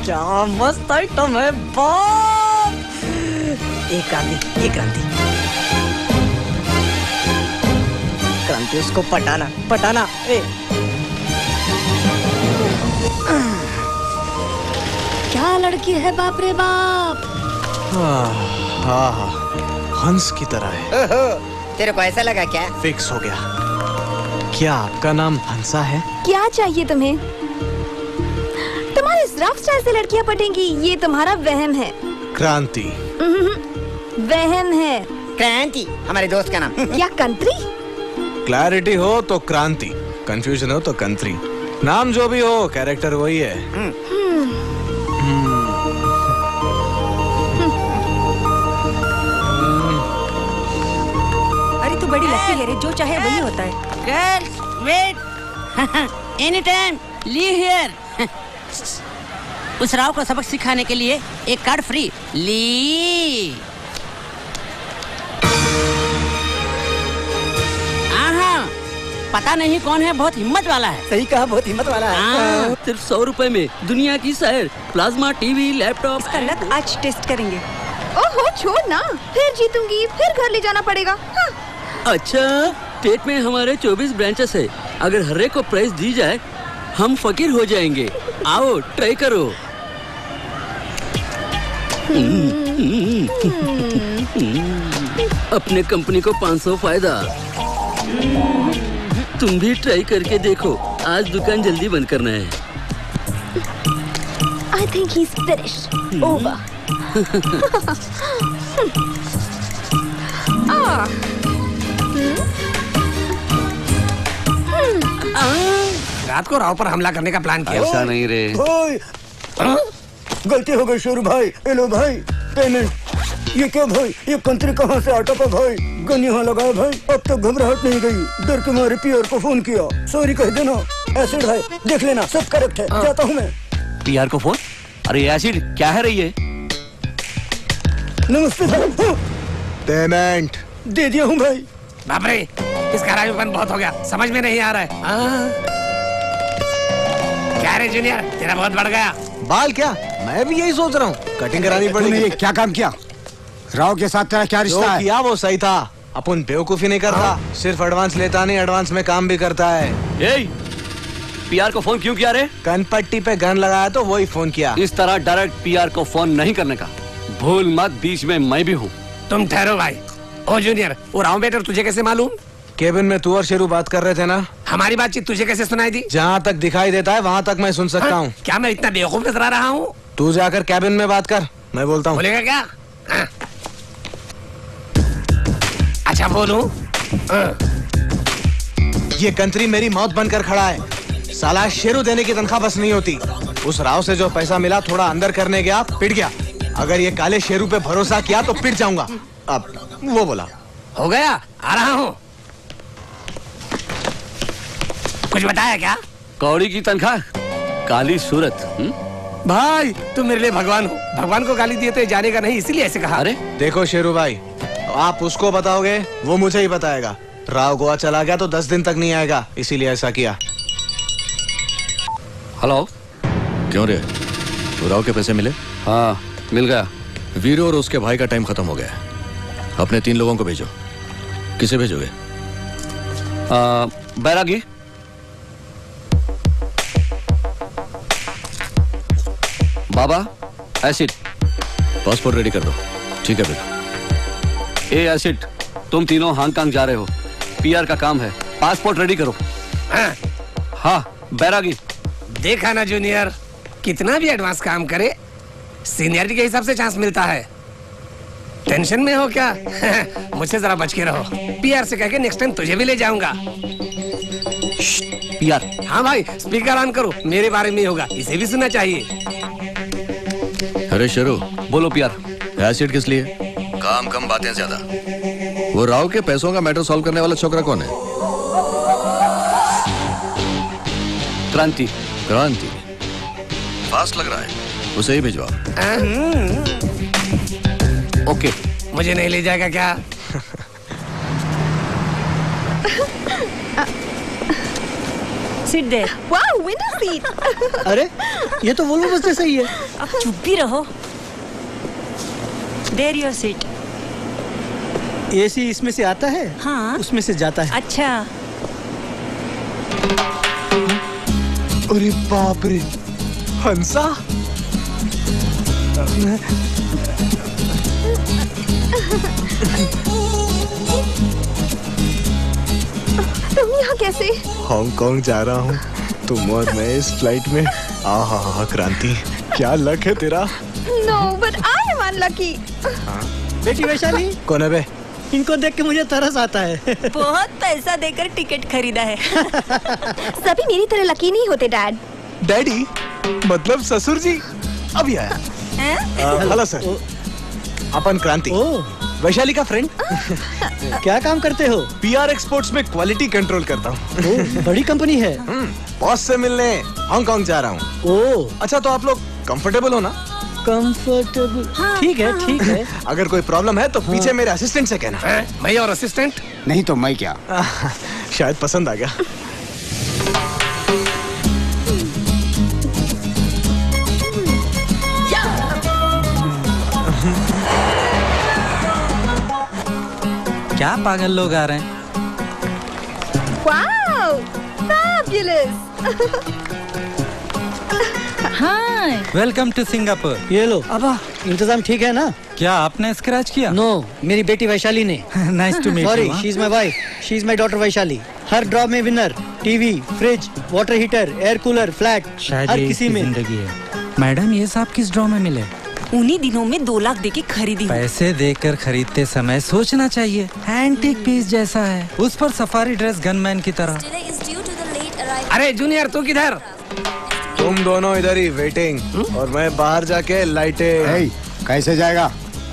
क्या मस्त आइटम है बाप। एक क्रांति, एक क्रांति, क्रांति उसको पटाना पटाना। क्या लड़की है बाप रे बाप। हाँ, हंस की तरह है। तेरे को ऐसा लगा क्या? फिक्स हो गया। क्या आपका नाम हंसा है? क्या चाहिए तुम्हें? तुम्हारे रफ स्टाइल से लड़कियां पटेंगी, ये तुम्हारा वहम है। क्रांति। वहम है। क्रांति हमारे दोस्त का नाम। क्या कंत्री? क्लैरिटी हो तो क्रांति, कंफ्यूजन हो तो कंत्री। नाम जो भी हो, कैरेक्टर वही है। अरे तू बड़ी लकी है रे, जो चाहे वही होता है। Girls wait, any time leave here. उस राव को सबक सिखाने के लिए एक कार्ड फ्री। ली पता नहीं कौन है, बहुत हिम्मत वाला है। सही कहा, बहुत हिम्मत वाला है। सिर्फ 100 रुपए में दुनिया की सैर, प्लाज्मा टीवी, लैपटॉप। इसका लक आज टेस्ट करेंगे। ओहो छोड़ ना, फिर जीतूंगी, फिर घर ले जाना पड़ेगा। हाँ। अच्छा, स्टेट में हमारे 24 ब्रांचेस है। अगर हर एक को प्राइस दी जाए, हम फकीर हो जाएंगे। आओ ट्राई करो। अपने कंपनी को 500 फायदा। तुम भी ट्राई करके देखो। आज दुकान जल्दी बंद करना है। I think he's finished. Over. रात को राव पर हमला करने का प्लान किया। ऐसा नहीं रे। गलती हो गई शेरू भाई। एलो भाई पेमेंट। ये क्या भाई, ये कंत्री कहाँ से आटा पा भाई। गन यहाँ लगाया भाई, अब तक घबराहट नहीं गई। डर के मारे पीआर को फोन किया, सॉरी कह देना। एसिड भाई देख लेना, सब करेक्ट है। जाता हूँ मैं। पीआर को फोन? अरे एसिड क्या है रही है? नमस्ते भाई। पेमेंट दे दिया हूँ भाई। बाप रे, इसका राजूपन बहुत हो गया, समझ में नहीं आ रहा है। क्या रे जूनियर, तेरा बहुत बढ़ गया। बाल क्या? मैं भी यही सोच रहा हूँ, कटिंग करानी पड़ेगी। ये क्या काम किया? राव के साथ तेरा क्या रिश्ता है? किया वो सही था। अपन बेवकूफी नहीं करता, सिर्फ एडवांस लेता नहीं, एडवांस में काम भी करता है। पीआर को फोन क्यों किया रे? कनपट्टी पे गन लगाया तो वही फोन किया। इस तरह डायरेक्ट पीआर को फोन नहीं करने का। भूल मत, बीच में मैं भी हूँ। तुम ठहरो भाई। ओ जूनियर, वो राव बेटर तुझे कैसे मालूम? केबिन में तू और शेरू बात कर रहे थे ना। हमारी बातचीत तुझे कैसे सुनाई दी? जहाँ तक दिखाई देता है वहाँ तक मैं सुन सकता हूँ। क्या मैं इतना बेवकूफ नजर आ रहा हूँ? तू जाकर केबिन में बात कर, मैं बोलता हूँ। बोलेगा क्या? अच्छा बोलूं? ये कंत्री मेरी मौत बनकर खड़ा है। साला शेरू देने की तनख्वाह बस नहीं होती। उस राव से जो पैसा मिला थोड़ा अंदर करने गया, पिट गया। अगर ये काले शेरू पे भरोसा किया तो पिट जाऊंगा। अब वो बोला। हो गया, आ रहा हूँ। कुछ बताया क्या? कौड़ी की तनख्वाह, काली सूरत। भाई तुम मेरे लिए भगवान हो। भगवान को गाली दिए तो ये जानेगा नहीं, इसीलिए ऐसे कहा। अरे देखो शेरू भाई, आप उसको बताओगे, वो मुझे ही बताएगा। राव गोवा चला गया तो 10 दिन तक नहीं आएगा, इसीलिए ऐसा किया। हेलो। क्यों रे, राव के पैसे मिले? हाँ मिल गया। वीरू और उसके भाई का टाइम खत्म हो गया है। अपने 3 लोगों को भेजो। किसे भेजोगे? बैरागी। बाबा एसिड। पासपोर्ट रेडी कर दो। ठीक है बेटा। ए एसिड, तुम तीनों हांगकांग जा रहे हो। पीआर का काम है, पासपोर्ट रेडी करो। हाँ बैरागी। देखा ना जूनियर, कितना भी एडवांस काम करे, सीनियरिटी के हिसाब से चांस मिलता है। टेंशन में हो क्या? मुझसे जरा बच के रहो। पीआर से कह के नेक्स्ट टाइम तुझे भी ले जाऊंगा। पीआर? हाँ भाई, स्पीकर ऑन करो, मेरे बारे में होगा, इसे भी सुनना चाहिए। अरे शेरू। बोलो पीआर। एसिड किस लिए? काम कम बातें ज्यादा। वो राव के पैसों का मैटर सॉल्व करने वाला छोकरा कौन है? क्रांति। क्रांति फास्ट लग रहा है, उसे ही भिजवाओ। ओके। मुझे नहीं ले जाएगा क्या? Sit there. Wow, window seat. अरे ये तो वोल्वो बस जैसा ही है। अब चुप भी रहो। There your seat. एसी इसमें से आता है, हाँ। उसमें से जाता है। अच्छा, अरे बाप रे, हंसा। तुम यहाँ कैसे? हांगकांग जा रहा हूँ, तुम और मैं इस फ्लाइट में। आहा क्रांति, क्या लक है तेरा। No but I am unlucky. बेटी वैशाली, कौन है बे? इनको देख के मुझे तरस आता है। बहुत पैसा देकर टिकट खरीदा है। सभी मेरी तरह लकी नहीं होते डैड। डैडी मतलब ससुर जी अभी आया। हेलो सर, अपन क्रांति, वैशाली का फ्रेंड। क्या काम करते हो? पीआर एक्सपोर्ट्स में क्वालिटी कंट्रोल करता हूँ। बड़ी कंपनी है। बॉस से मिलने हांगकांग जा रहा हूँ। ओह, अच्छा तो आप लोग कंफर्टेबल हो ना? कंफर्टेबल। ठीक है ठीक है। अगर कोई प्रॉब्लम है तो पीछे मेरे असिस्टेंट से कहना। मैं और असिस्टेंट? नहीं तो मैं क्या। शायद पसंद आ गया। क्या पागल लोग आ रहे हैं। Wow, fabulous. Hi, welcome to Singapore. ये लो। अब इंतजाम ठीक है ना? क्या आपने स्क्रैच किया? नो, मेरी बेटी वैशाली ने। Nice to meet you. Sorry, she is my wife, she is my daughter Vaishali. हर ड्रॉ में winner, TV, fridge, water heater, air cooler, flat, शायद हर ये किसी इसकी में। जिंदगी है। मैडम ये सब किस ड्रॉ में मिले? उन्हीं दिनों में 2 लाख देके खरीदी। पैसे देकर खरीदते समय सोचना चाहिए। एंटीक पीस जैसा है, उस पर सफारी ड्रेस गनमैन की तरह। अरे जूनियर तू किधर? तुम दोनों इधर ही वेटिंग और मैं बाहर जाके लाइटें। कैसे जाएगा?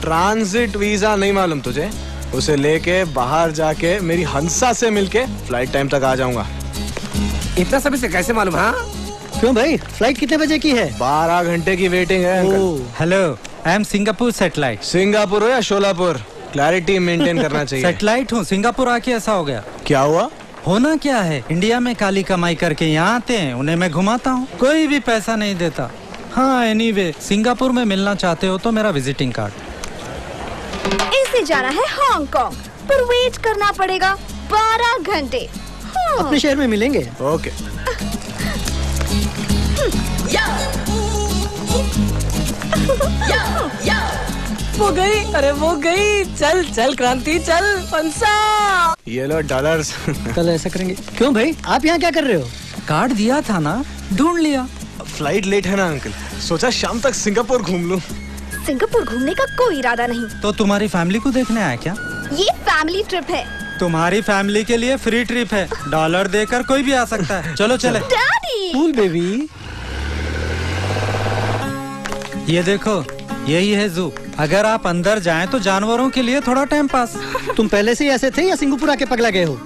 ट्रांजिट वीजा नहीं मालूम तुझे? उसे लेके बाहर जाके मेरी हंसा से मिलके फ्लाइट टाइम तक आ जाऊंगा। इतना सब इसे कैसे मालूम? हाँ, क्यों भाई, फ्लाइट कितने बजे की है? 12 घंटे की वेटिंग है uncle. Hello, I am Singapore satellite. Singapore हो या शोलापुर, क्लैरिटी मेंटेन करना चाहिए। सैटेलाइट हूँ, सिंगापुर आके ऐसा हो गया। क्या हुआ? होना क्या है, इंडिया में काली कमाई करके यहाँ आते हैं, उन्हें मैं घुमाता हूँ, कोई भी पैसा नहीं देता। हाँ एनीवे, सिंगापुर में मिलना चाहते हो तो मेरा विजिटिंग कार्ड। इसे जाना है हांगकांग, पर वेट करना पड़ेगा 12 घंटे। अपने शहर में मिलेंगे। ओके। वो गई, अरे वो गई। चल चल क्रांति चल, पंसा। ये लो डॉलर्स। कल ऐसा करेंगे। क्यों भाई, आप यहाँ क्या कर रहे हो? कार्ड दिया था ना, ढूंढ लिया। फ्लाइट लेट है ना अंकल, सोचा शाम तक सिंगापुर घूम लूं। सिंगापुर घूमने का कोई इरादा नहीं। तो तुम्हारी फैमिली को देखने आया क्या? ये फैमिली ट्रिप है। तुम्हारी फैमिली के लिए फ्री ट्रिप है, डॉलर देकर कोई भी आ सकता है। चलो चले। डैडी। Cool baby. ये देखो, यही है जू। अगर आप अंदर जाएं तो जानवरों के लिए थोड़ा टाइम पास। तुम पहले से ही ऐसे थे या सिंगापुर आके पगला गए हो?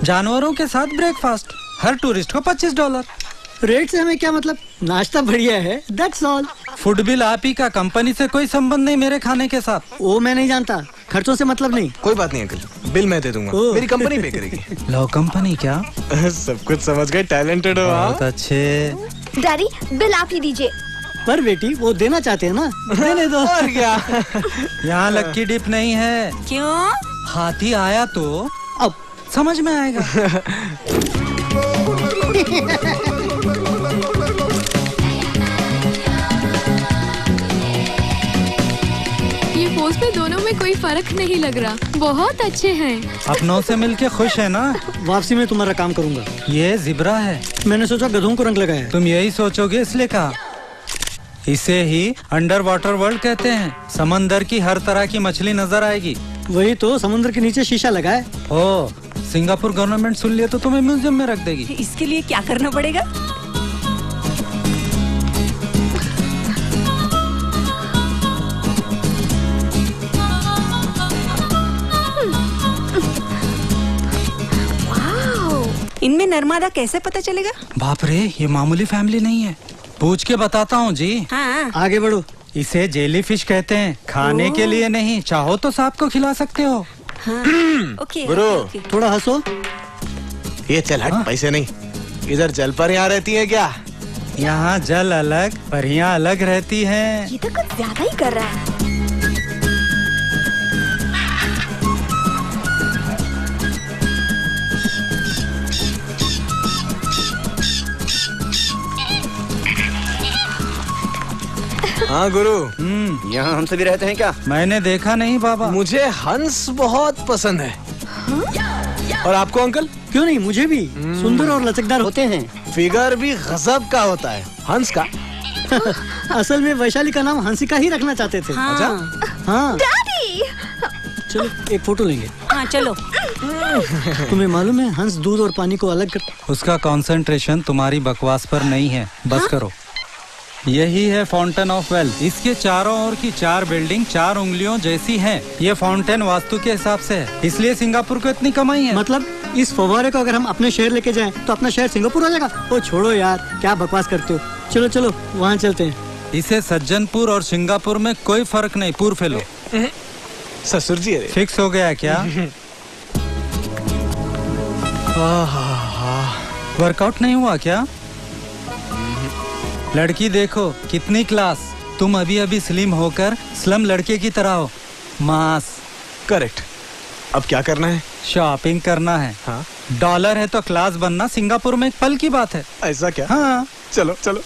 जानवरों के साथ ब्रेकफास्ट, हर टूरिस्ट को $25। रेट से हमें क्या मतलब, नाश्ता बढ़िया है, दैट्स ऑल। फूड बिल आप ही का, कंपनी से कोई संबंध नहीं मेरे खाने के साथ। वो मैं नहीं जानता, खर्चों से मतलब नहीं। कोई बात नहीं अंकल, बिल मैं दे दूंगा, मेरी कंपनी पे करेगी। लो कंपनी क्या? सब कुछ समझ गए, टैलेंटेड हो। बहुत अच्छे। डैडी बिल आप ही दीजिए। पर बेटी वो देना चाहते हैं ना, देने दो। और क्या? यहाँ लक्की डिप नहीं है। क्यों? हाथी आया तो अब समझ में आएगा। ये पोज पे दोनों में कोई फर्क नहीं लग रहा, बहुत अच्छे हैं। अपनों से मिलके खुश है ना? वापसी में तुम्हारा काम करूंगा। ये जिब्रा है। मैंने सोचा गधों को रंग लगाया। तुम यही सोचोगे इसलिए कहा। इसे ही अंडर वाटर वर्ल्ड कहते हैं। समंदर की हर तरह की मछली नजर आएगी। वही तो, समुद्र के नीचे शीशा लगा है। ओ, सिंगापुर गवर्नमेंट सुन लिया तो तुम्हें म्यूजियम में रख देगी। इसके लिए क्या करना पड़ेगा? इनमें नर्मदा कैसे पता चलेगा? बाप रे, ये मामूली फैमिली नहीं है। पूछ के बताता हूँ जी। हाँ। आगे बढ़ो, इसे जेलीफिश कहते हैं, खाने के लिए नहीं, चाहो तो सांप को खिला सकते हो। ओके गुरु थोड़ा हंसो। ये चल हट, पैसे नहीं। इधर जल पर यहाँ रहती है क्या? यहाँ जल अलग परियां अलग रहती हैं। ये तो कुछ ज्यादा ही कर रहा है। हाँ गुरु, यहाँ हम सभी रहते हैं क्या? मैंने देखा नहीं बाबा। मुझे हंस बहुत पसंद है। और आपको अंकल? क्यों नहीं, मुझे भी। सुंदर और लचकदार होते हैं। फिगर भी गजब का होता है। हंस का? असल में वैशाली का नाम हंसिका ही रखना चाहते थे। हाँ। डैडी! चलो एक फोटो लेंगे। हाँ चलो। तुम्हें मालूम है हंस दूध और पानी को अलग करता। उसका कंसंट्रेशन तुम्हारी बकवास पर नहीं है, बस करो। यही है फाउंटेन ऑफ वेल्थ। इसके चारों ओर की 4 बिल्डिंग 4 उंगलियों जैसी हैं। ये फाउंटेन वास्तु के हिसाब से है, इसलिए सिंगापुर को इतनी कमाई है। मतलब इस फव्वारे को अगर हम अपने शहर लेके जाएं तो अपना शहर सिंगापुर हो जाएगा। ओ छोड़ो यार, क्या बकवास करते हो। चलो चलो वहाँ चलते हैं। इसे सज्जनपुर और सिंगापुर में कोई फर्क नहीं। पूर फेलो। ससुर जी अरे। फिक्स हो गया क्या? वर्कआउट नहीं हुआ क्या? लड़की देखो कितनी क्लास। तुम अभी अभी स्लिम होकर स्लम लड़के की तरह हो। मास। करेक्ट। अब क्या करना है? शॉपिंग करना है। हाँ। डॉलर है तो क्लास बनना सिंगापुर में एक पल की बात है। ऐसा क्या? हाँ चलो चलो।